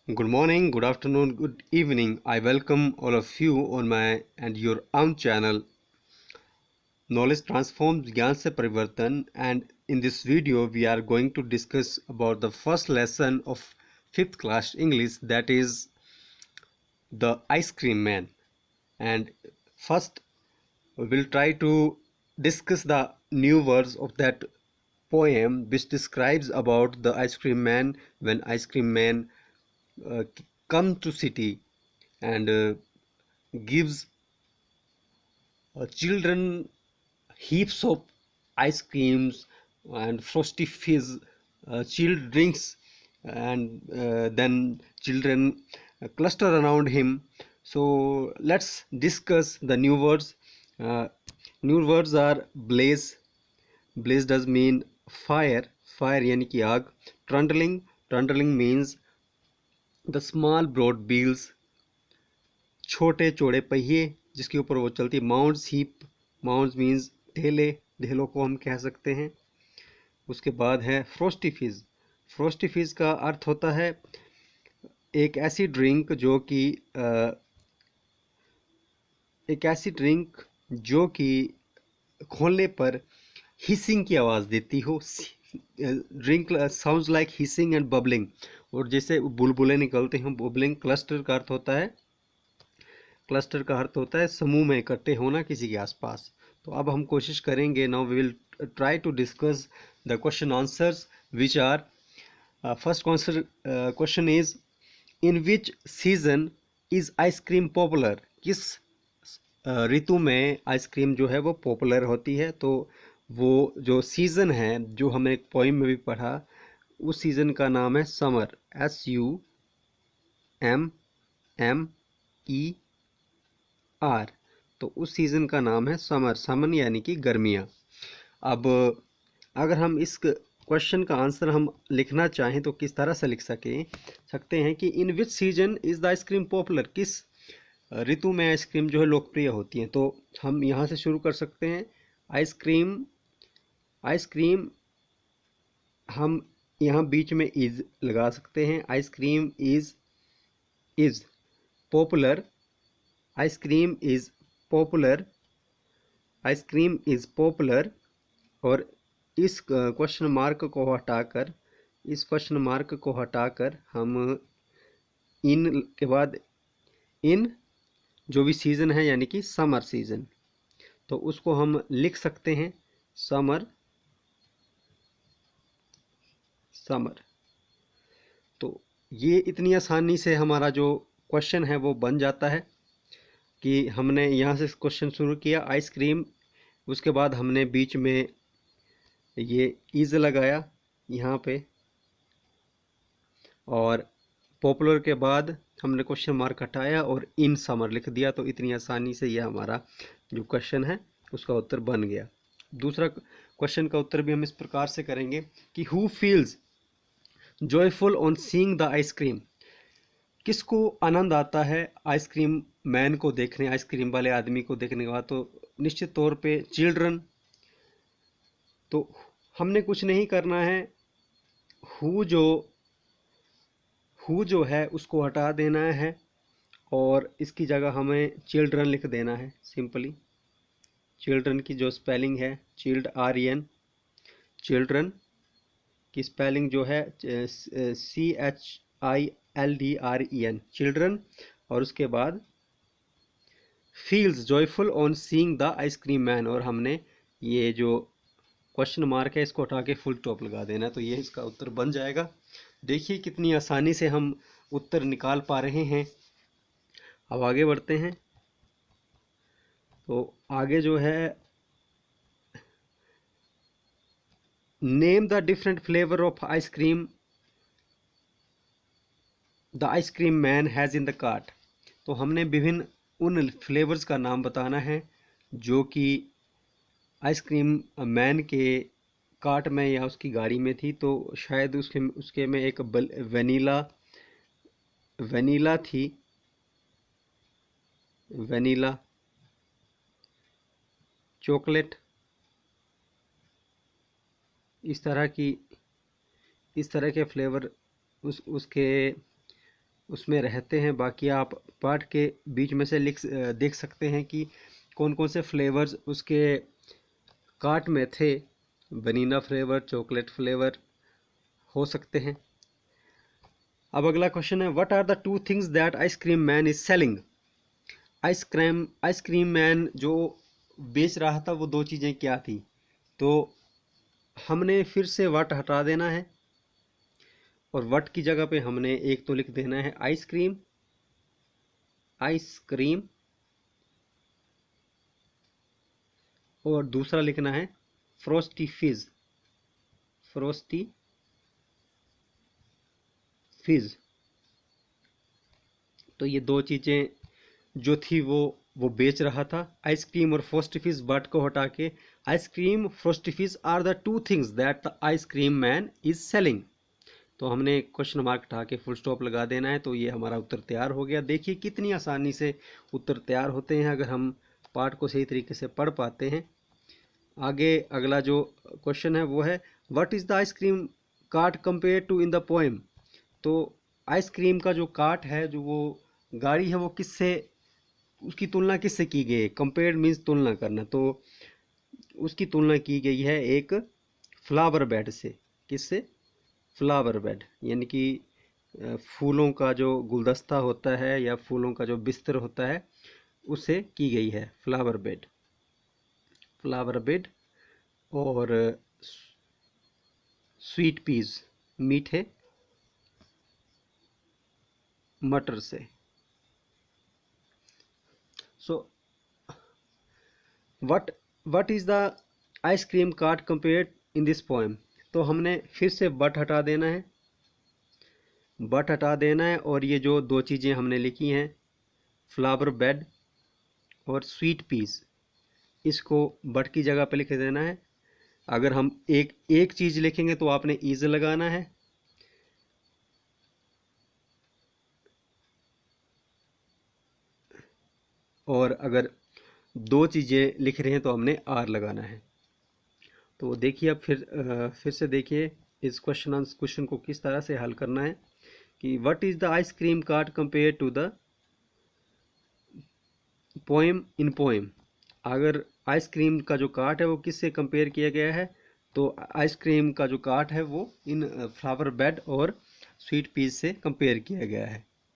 Good morning, good afternoon, good evening. I welcome all of you on my and your own channel Knowledge Transforms Gyan Se Parivartan, and in this video we are going to discuss about the first lesson of 5th class English, that is the ice cream man. And first we'll try to discuss the new words of that poem which describes about the ice cream man when ice cream man uh, come to city and gives children heaps of ice creams and frosty fizz, chilled drinks, and then children cluster around him. So let's discuss the new words. Uh, New words are blaze. Blaze does mean fire. Fire यानी कि आग. Trundling. Trundling means the small broad wheels, छोटे चौड़े पहिए जिसके ऊपर वो चलती है. Mounts heap. माउंट्स मीन्स ढेले. ढेलों को हम कह सकते हैं. उसके बाद है फ्रोस्टी फिज. फ्रोस्टी फिज का अर्थ होता है एक ऐसी ड्रिंक जो कि एक ऐसी ड्रिंक जो कि खोलने पर हिसिंग की आवाज़ देती हो. Drink sounds like hissing and bubbling. और जैसे बुलबुले निकलते हैं. बबलिंग. क्लस्टर का अर्थ होता है क्लस्टर का अर्थ होता है समूह में इकट्ठे होना किसी के आसपास. तो अब हम कोशिश करेंगे. Now we will try to discuss the question answers which are. First question is in which season is ice cream popular. किस ऋतु में आइसक्रीम जो है वो पॉपुलर होती है. तो वो जो सीज़न है जो हमने एक पोइम में भी पढ़ा, उस सीज़न का नाम है समर. SUMMER. तो उस सीज़न का नाम है समर. समन यानी कि गर्मियाँ. अब अगर हम इस क्वेश्चन का आंसर हम लिखना चाहें तो किस तरह से लिख सकते हैं कि in which season is the icecream popular. किस ऋतु में आइसक्रीम जो है लोकप्रिय होती हैं. तो हम यहाँ से शुरू कर सकते हैं. आइसक्रीम आइसक्रीम हम यहाँ बीच में इज लगा सकते हैं. Ice cream is popular. Ice cream is popular. Ice cream is popular. और इस क्वेश्चन मार्क को हटाकर हम इन के बाद इन जो भी सीज़न है यानी कि समर सीज़न, तो उसको हम लिख सकते हैं समर. तो ये इतनी आसानी से हमारा जो क्वेश्चन है वो बन जाता है कि हमने यहाँ से क्वेश्चन शुरू किया आइसक्रीम. उसके बाद हमने बीच में ये इज लगाया यहाँ पे, और पॉपुलर के बाद हमने क्वेश्चन मार्क हटाया और इन समर लिख दिया. तो इतनी आसानी से यह हमारा जो क्वेश्चन है उसका उत्तर बन गया. दूसरा क्वेश्चन का उत्तर भी हम इस प्रकार से करेंगे कि who feels joyful on seeing the ice cream. किसको आनंद आता है आइसक्रीम मैन को देखने, आइसक्रीम वाले आदमी को देखने के बाद. तो निश्चित तौर पे चिल्ड्रन. तो हमने कुछ नहीं करना है. हु जो है उसको हटा देना है और इसकी जगह हमें चिल्ड्रन लिख देना है सिंपली. चिल्ड्रन की जो स्पेलिंग है CHILDREN. चिल्ड्रन की स्पेलिंग जो है CHILDREN. चिल्ड्रन. और उसके बाद feels joyful on seeing the ice cream man. और हमने ये जो क्वेश्चन मार्क है इसको हटा के फुल स्टॉप लगा देना. तो ये इसका उत्तर बन जाएगा. देखिए कितनी आसानी से हम उत्तर निकाल पा रहे हैं. अब आगे बढ़ते हैं. तो आगे जो है name the different flavour of ice cream the ice cream man has in the cart. तो हमने विभिन्न उन फ्लेवर्स का नाम बताना है जो कि आइसक्रीम मैन के कार्ट में या उसकी गाड़ी में थी. तो शायद उसके में एक वेनिला थी. वेनिला, चॉकलेट, इस तरह के फ्लेवर उसके उसमें रहते हैं। बाकी आप पार्ट के बीच में से देख सकते हैं कि कौन कौन से फ्लेवर्स उसके कार्ट में थे। वनीला फ्लेवर, चॉकलेट फ्लेवर हो सकते हैं। अब अगला क्वेश्चन है, what are the two things that ice cream man is selling. Ice cream man जो बेच रहा था वो दो चीज़ें क्या थी। तो हमने फिर से व्हाट हटा देना है और व्हाट की जगह पे हमने एक तो लिख देना है आइसक्रीम, आइसक्रीम, और दूसरा लिखना है फ्रोस्टी फिज, फ्रोस्टी फिज। तो ये दो चीज़ें जो थी वो बेच रहा था, आइसक्रीम और फ्रोस्टी फिज। बट को हटा के ice cream, frosty fizz are the two things that the ice cream man is selling. तो हमने क्वेश्चन मार्क हटा के फुल स्टॉप लगा देना है। तो ये हमारा उत्तर तैयार हो गया। देखिए कितनी आसानी से उत्तर तैयार होते हैं अगर हम पाठ को सही तरीके से पढ़ पाते हैं। आगे अगला जो क्वेश्चन है वो है, what is the ice cream cart compare to in the poem. तो आइसक्रीम का जो कार्ट है, जो वो गाड़ी है, वो किससे, उसकी तुलना किससे की गई है। कंपेयर मीन्स तुलना करना। तो उसकी तुलना की गई है एक फ्लावर बेड से। किससे? फ्लावर बेड, यानी कि फूलों का जो गुलदस्ता होता है या फूलों का जो बिस्तर होता है उससे की गई है फ्लावर बेड, फ्लावर बेड। और स्वीट पीस, मीठे मटर से। So what what is the ice cream cart compared in this poem. तो हमने फिर से बट हटा देना है, बट हटा देना है। और ये जो दो चीज़ें हमने लिखी हैं, फ्लावर बेड और स्वीट पीस, इसको बट की जगह पे लिख देना है। अगर हम एक एक चीज़ लिखेंगे तो आपने इज लगाना है, और अगर दो चीज़ें लिख रहे हैं तो हमने आर लगाना है। तो देखिए अब फिर से देखिए इस क्वेश्चन को किस तरह से हल करना है कि what is the ice cream cart compare to the poem in poem. अगर आइसक्रीम का जो कार्ट है वो किससे कंपेयर किया गया है, तो आइसक्रीम का जो कार्ट है वो इन फ्लावर बेड और स्वीट पीस से कंपेयर किया गया है।